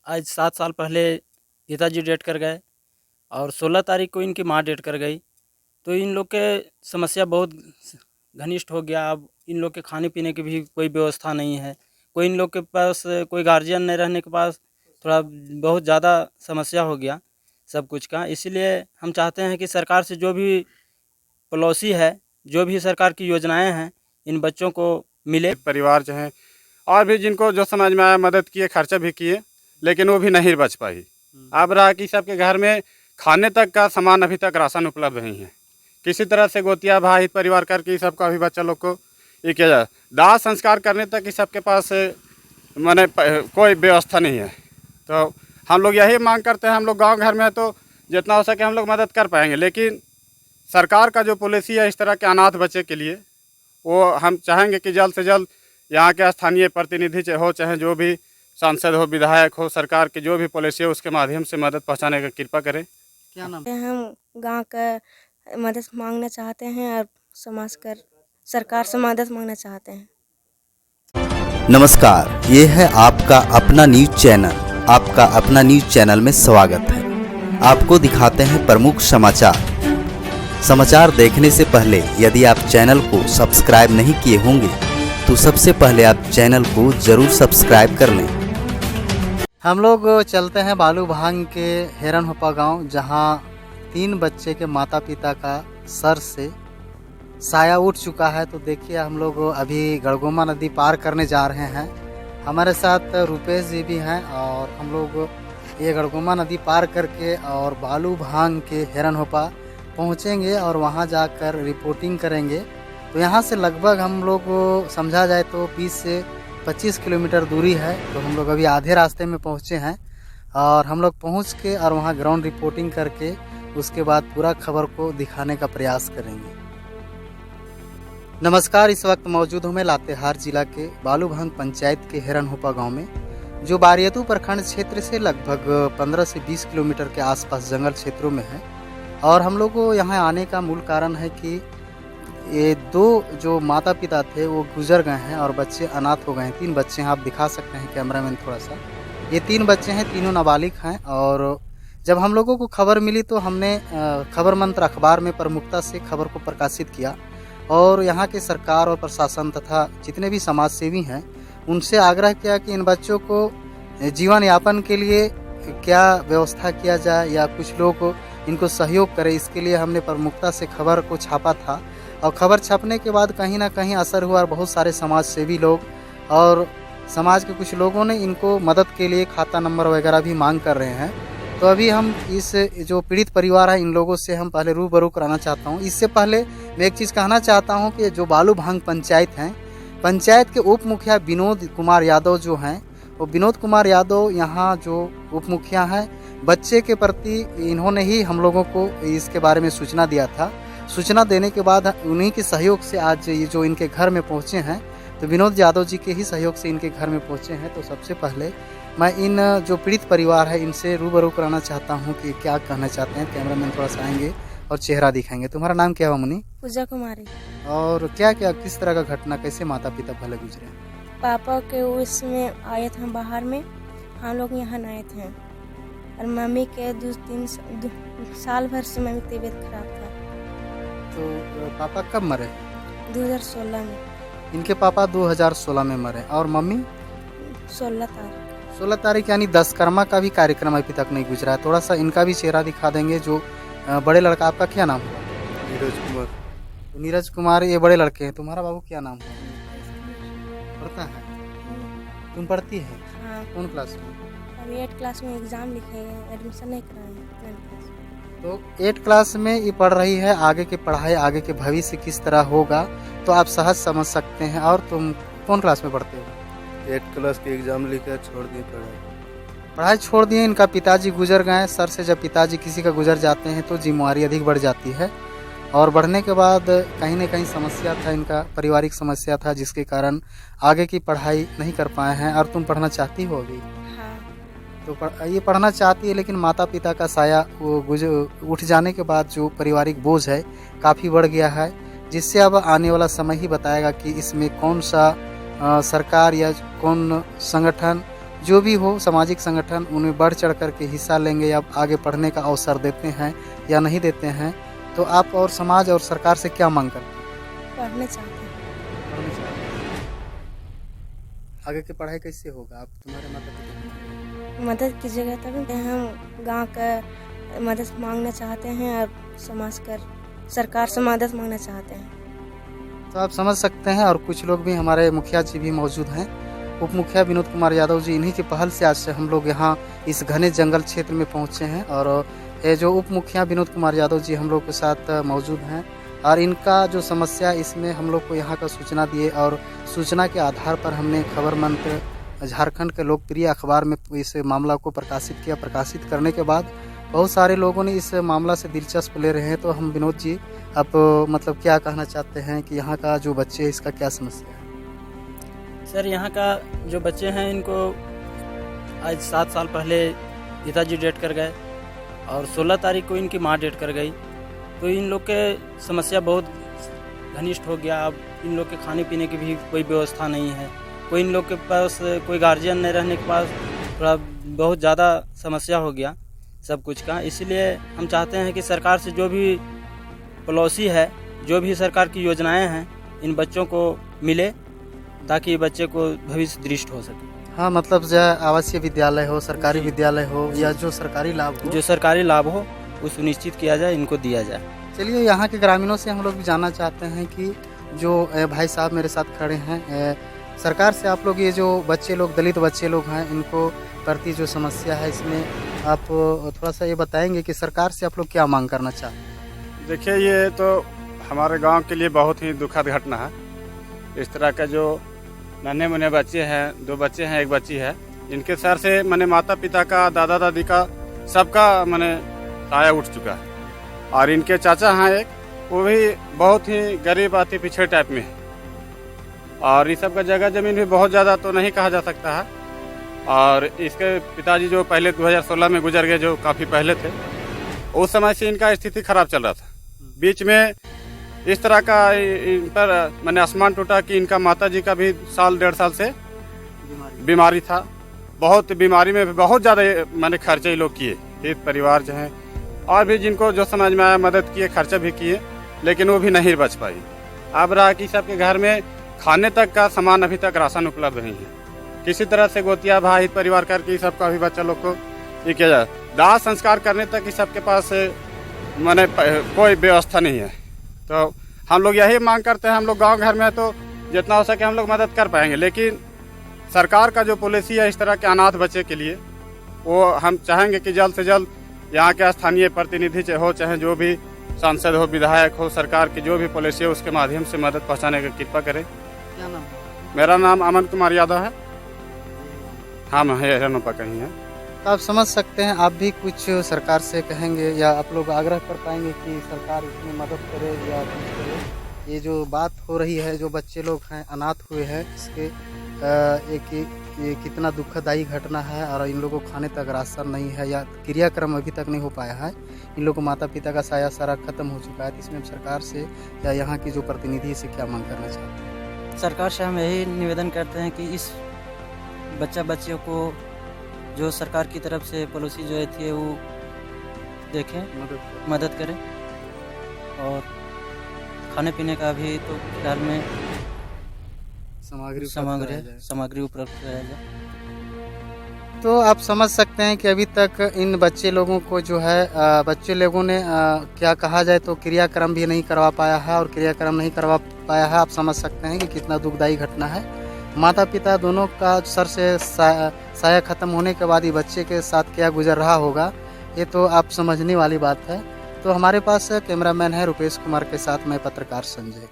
आज 7 साल पहले पिताजी डेथ कर गए और 16 तारीख को इनकी माँ डेथ कर गई। तो इन लोग के समस्या बहुत घनिष्ठ हो गया। अब इन लोग के खाने पीने की भी कोई व्यवस्था नहीं है। कोई इन लोग के पास कोई गार्जियन नहीं रहने के पास थोड़ा बहुत ज़्यादा समस्या हो गया सब कुछ का। इसीलिए हम चाहते हैं कि सरकार से जो भी पॉलिसी है, जो भी सरकार की योजनाएं हैं, इन बच्चों को मिले। परिवार जो है और भी जिनको जो समझ में आया मदद किए, खर्चा भी किए, लेकिन वो भी नहीं बच पाई। अब रहा कि सबके घर में खाने तक का सामान अभी तक राशन उपलब्ध नहीं है। किसी तरह से गोतिया भाई परिवार करके सबका अभी बच्चा लोग को ये किया जाए। दाह संस्कार करने तक कि सबके पास माने कोई व्यवस्था नहीं है। तो हम लोग यही मांग करते हैं, हम लोग गांव घर में है तो जितना हो सके हम लोग मदद कर पाएंगे, लेकिन सरकार का जो पॉलिसी है इस तरह के अनाथ बच्चे के लिए, वो हम चाहेंगे कि जल्द से जल्द यहाँ के स्थानीय प्रतिनिधि हो, चाहे जो भी सांसद हो, विधायक हो, सरकार की जो भी पॉलिसी है उसके माध्यम से मदद पहुँचाने का कृपा करें। क्या नाम? हम गांव का मदद मांगना चाहते हैं और समाज कर सरकार से मदद मांगना चाहते हैं। नमस्कार, ये है आपका अपना न्यूज चैनल। आपका अपना न्यूज चैनल में स्वागत है। आपको दिखाते हैं प्रमुख समाचार। समाचार देखने से पहले यदि आप चैनल को सब्सक्राइब नहीं किए होंगे तो सबसे पहले आप चैनल को जरूर सब्सक्राइब कर लें। हम लोग चलते हैं बालू भांग के हेरनहोपा गांव, जहां 3 बच्चे के माता पिता का सर से साया उठ चुका है। तो देखिए, हम लोग अभी गड़गोमा नदी पार करने जा रहे हैं। हमारे साथ रुपेश जी भी हैं और हम लोग ये गड़गोमा नदी पार करके और बालू भांग के हेरनहोपा पहुंचेंगे और वहां जाकर रिपोर्टिंग करेंगे। तो यहाँ से लगभग हम लोग समझा जाए तो 20 से 25 किलोमीटर दूरी है। तो हम लोग अभी आधे रास्ते में पहुँचे हैं और हम लोग पहुँच के और वहाँ ग्राउंड रिपोर्टिंग करके उसके बाद पूरा खबर को दिखाने का प्रयास करेंगे। नमस्कार, इस वक्त मौजूद हूँ मैं लातेहार जिला के बालू भांग पंचायत के हेरनहोपा गांव में, जो बारियतू प्रखंड क्षेत्र से लगभग 15 से 20 किलोमीटर के आसपास जंगल क्षेत्रों में है। और हम लोग को यहाँ आने का मूल कारण है कि ये 2 जो माता पिता थे वो गुजर गए हैं और बच्चे अनाथ हो गए हैं। 3 बच्चे हैं, आप दिखा सकते हैं कैमरामैन थोड़ा सा। ये 3 बच्चे हैं, तीनों नाबालिग हैं। और जब हम लोगों को खबर मिली तो हमने खबर मंत्र अखबार में प्रमुखता से खबर को प्रकाशित किया और यहाँ के सरकार और प्रशासन तथा जितने भी समाज सेवी हैं उनसे आग्रह किया कि इन बच्चों को जीवन यापन के लिए क्या व्यवस्था किया जाए या कुछ लोग इनको सहयोग करें। इसके लिए हमने प्रमुखता से खबर को छापा था और खबर छपने के बाद कहीं ना कहीं असर हुआ और बहुत सारे समाज सेवी लोग और समाज के कुछ लोगों ने इनको मदद के लिए खाता नंबर वगैरह भी मांग कर रहे हैं। तो अभी हम इस जो पीड़ित परिवार है इन लोगों से हम पहले रूबरू कराना चाहता हूँ। इससे पहले मैं एक चीज़ कहना चाहता हूँ कि जो बालू भांग पंचायत हैं, पंचायत के उप मुखिया विनोद कुमार यादव जो हैं, वो विनोद कुमार यादव यहाँ जो उप मुखिया हैं, बच्चे के प्रति इन्होंने ही हम लोगों को इसके बारे में सूचना दिया था। सूचना देने के बाद उन्हीं के सहयोग से आज ये जो इनके घर में पहुँचे हैं, तो विनोद यादव जी के ही सहयोग से इनके घर में पहुँचे हैं। तो सबसे पहले मैं इन जो पीड़ित परिवार है इनसे रूबरू कराना चाहता हूँ कि क्या कहना चाहते हैं। कैमरामैन थोड़ा सा आएंगे और चेहरा दिखाएंगे। तुम्हारा नाम क्या है मुनी? पूजा कुमारी। और क्या क्या किस तरह का घटना, कैसे माता पिता पहले गुजरे? पापा के उसमें आए थे बाहर में, हम लोग यहाँ आए थे और मम्मी के 2-3 साल भर से मम्मी की तबीयत खराब था। तो पापा कब मरे? 2016 में। इनके पापा 2016 में मरे और मम्मी 16 तारीख। 16 तारीख यानी दशकर्मा का भी कार्यक्रम अभी तक नहीं गुजरा है। थोड़ा सा इनका भी चेहरा दिखा देंगे। जो बड़े लड़का, आपका क्या नाम है? नीरज कुमार। तो नीरज कुमार ये बड़े लड़के हैं। तुम्हारा बाबू क्या नाम है? पढ़ता है? तुम पढ़ती है? हाँ, कौन क्लास में? अभी 8 क्लास में एग्ज़ाम लिखेंगे, एडमिशन नहीं कराए। तो 8 क्लास में ये पढ़ रही है। आगे की पढ़ाई, आगे के भविष्य किस तरह होगा तो आप सहज समझ सकते हैं। और तुम कौन क्लास में पढ़ते हो? 8 क्लास के एग्जाम लिखा छोड़ दिए पढ़ाई छोड़ दिए। इनका पिताजी गुजर गए। सर से जब पिताजी किसी का गुजर जाते हैं तो जिम्मेवारी अधिक बढ़ जाती है और बढ़ने के बाद कहीं ना कहीं समस्या था, इनका पारिवारिक समस्या था जिसके कारण आगे की पढ़ाई नहीं कर पाए हैं। और तुम पढ़ना चाहती हो अभी? हाँ। तो ये पढ़ना चाहती है, लेकिन माता पिता का साया वो उठ जाने के बाद जो पारिवारिक बोझ है काफ़ी बढ़ गया है, जिससे अब आने वाला समय ही बताएगा कि इसमें कौन सा सरकार या कौन संगठन जो भी हो सामाजिक संगठन उन्हें बढ़ चढ़ कर के हिस्सा लेंगे या आगे पढ़ने का अवसर देते हैं या नहीं देते हैं, तो आप और समाज और सरकार से क्या मांग करते हैं? पढ़ने चाहते हैं। आगे की पढ़ाई कैसे होगा? आप तुम्हारे माता पिता मदद कीजिएगा तभी हम गांव का मदद मांगना चाहते हैं और समाज कर सरकार से मदद मांगना चाहते हैं। तो आप समझ सकते हैं। और कुछ लोग भी, हमारे मुखिया जी भी मौजूद हैं, उप मुखिया विनोद कुमार यादव जी। इन्हीं की पहल से आज से हम लोग यहाँ इस घने जंगल क्षेत्र में पहुँचे हैं और ये जो उप मुखिया विनोद कुमार यादव जी हम लोग के साथ मौजूद हैं और इनका जो समस्या, इसमें हम लोग को यहाँ का सूचना दिए और सूचना के आधार पर हमने खबर मंत्र झारखंड के लोकप्रिय अखबार में इस मामला को प्रकाशित किया। प्रकाशित करने के बाद बहुत सारे लोगों ने इस मामला से दिलचस्प ले रहे हैं। तो हम विनोद जी, आप मतलब क्या कहना चाहते हैं कि यहाँ का जो बच्चे हैं इसका क्या समस्या है? सर, यहाँ का जो बच्चे हैं इनको आज 7 साल पहले पिताजी डेट कर गए और 16 तारीख को इनकी माँ डेट कर गई। तो इन लोग के समस्या बहुत घनिष्ठ हो गया। अब इन लोग के खाने पीने की भी कोई व्यवस्था नहीं है। कोई इन लोग के पास कोई गार्जियन नहीं रहने के पास थोड़ा बहुत ज़्यादा समस्या हो गया सब कुछ का। इसलिए हम चाहते हैं कि सरकार से जो भी पॉलिसी है, जो भी सरकार की योजनाएं हैं, इन बच्चों को मिले ताकि बच्चे को भविष्य दृष्ट हो सके। हाँ, मतलब जो आवासीय विद्यालय हो, सरकारी विद्यालय हो या जो सरकारी लाभ हो, जो सरकारी लाभ हो वो सुनिश्चित किया जाए, इनको दिया जाए। चलिए, यहाँ के ग्रामीणों से हम लोग भी जानना चाहते हैं कि जो भाई साहब मेरे साथ खड़े हैं, सरकार से आप लोग ये जो बच्चे लोग, दलित बच्चे लोग हैं, इनको प्रति जो समस्या है, इसमें आप थोड़ा सा ये बताएंगे कि सरकार से आप लोग क्या मांग करना चाहते हैं? देखिए, ये तो हमारे गांव के लिए बहुत ही दुखद घटना है। इस तरह का जो नन्हे मुन्ने बच्चे हैं, 2 बच्चे हैं, 1 बच्ची है, इनके सर से मैंने माता पिता का, दादा दादी का, सबका मैंने साया उठ चुका है। और इनके चाचा हैं एक, वो भी बहुत ही गरीब अति पिछड़े टाइप में है। और इस सब का जगह जमीन भी बहुत ज़्यादा तो नहीं कहा जा सकता है। और इसके पिताजी जो पहले 2016 में गुजर गए, जो काफ़ी पहले थे, उस समय से इनका स्थिति खराब चल रहा था। बीच में इस तरह का इन पर मैंने आसमान टूटा कि इनका माताजी का भी 1.5 साल से बीमारी था। बहुत बीमारी में भी बहुत ज़्यादा मैंने खर्चे ही लोग किए, हित परिवार जो हैं और भी जिनको जो समझ में आया मदद किए, खर्चा भी किए, लेकिन वो भी नहीं बच पाई। अब रहा कि सबके घर में खाने तक का सामान अभी तक राशन उपलब्ध नहीं है। किसी तरह से गोतिया भाई हित परिवार करके सबका भी बच्चा लोग को ये किया जाए। दाह संस्कार करने तक ही सबके पास मैंने कोई व्यवस्था नहीं है। तो हम लोग यही मांग करते हैं, हम लोग गांव घर में है तो जितना हो सके हम लोग मदद कर पाएंगे, लेकिन सरकार का जो पॉलिसी है इस तरह के अनाथ बच्चे के लिए, वो हम चाहेंगे कि जल्द से जल्द यहाँ के स्थानीय प्रतिनिधि हो, चाहे जो भी सांसद हो, विधायक हो, सरकार की जो भी पॉलिसी है उसके माध्यम से मदद पहुँचाने की कृपा करें। क्या नाम है? मेरा नाम अमन कुमार यादव है। हम हिरनोपा कहीं हैं। तो आप समझ सकते हैं, आप भी कुछ सरकार से कहेंगे या आप लोग आग्रह कर पाएंगे कि सरकार इसमें मदद करे या कुछ करे? ये जो बात हो रही है, जो बच्चे लोग हैं अनाथ हुए हैं, इसके ये कितना दुखदायी घटना है और इन लोगों को खाने तक राशन नहीं है या क्रियाक्रम अभी तक नहीं हो पाया है। इन लोगों को माता पिता का साया सारा खत्म हो चुका है। इसमें सरकार से या यहाँ की जो प्रतिनिधि से क्या मांग करना चाहते हैं? सरकार से हम यही निवेदन करते हैं कि इस बच्चियों को जो सरकार की तरफ से पॉलिसी जो है थी वो देखें, मदद करें और खाने पीने का भी तो फिलहाल में सामग्री उपलब्ध कराया जाए। तो आप समझ सकते हैं कि अभी तक इन बच्चे लोगों को जो है बच्चे लोगों ने क्या कहा जाए तो क्रियाक्रम भी नहीं करवा पाया है और क्रियाक्रम नहीं करवा पाया है। आप समझ सकते हैं कि कितना दुखदायी घटना है। माता पिता दोनों का सर से साया खत्म होने के बाद ही बच्चे के साथ क्या गुजर रहा होगा, ये तो आप समझने वाली बात है। तो हमारे पास कैमरामैन है रुपेश कुमार के साथ मैं पत्रकार संजय।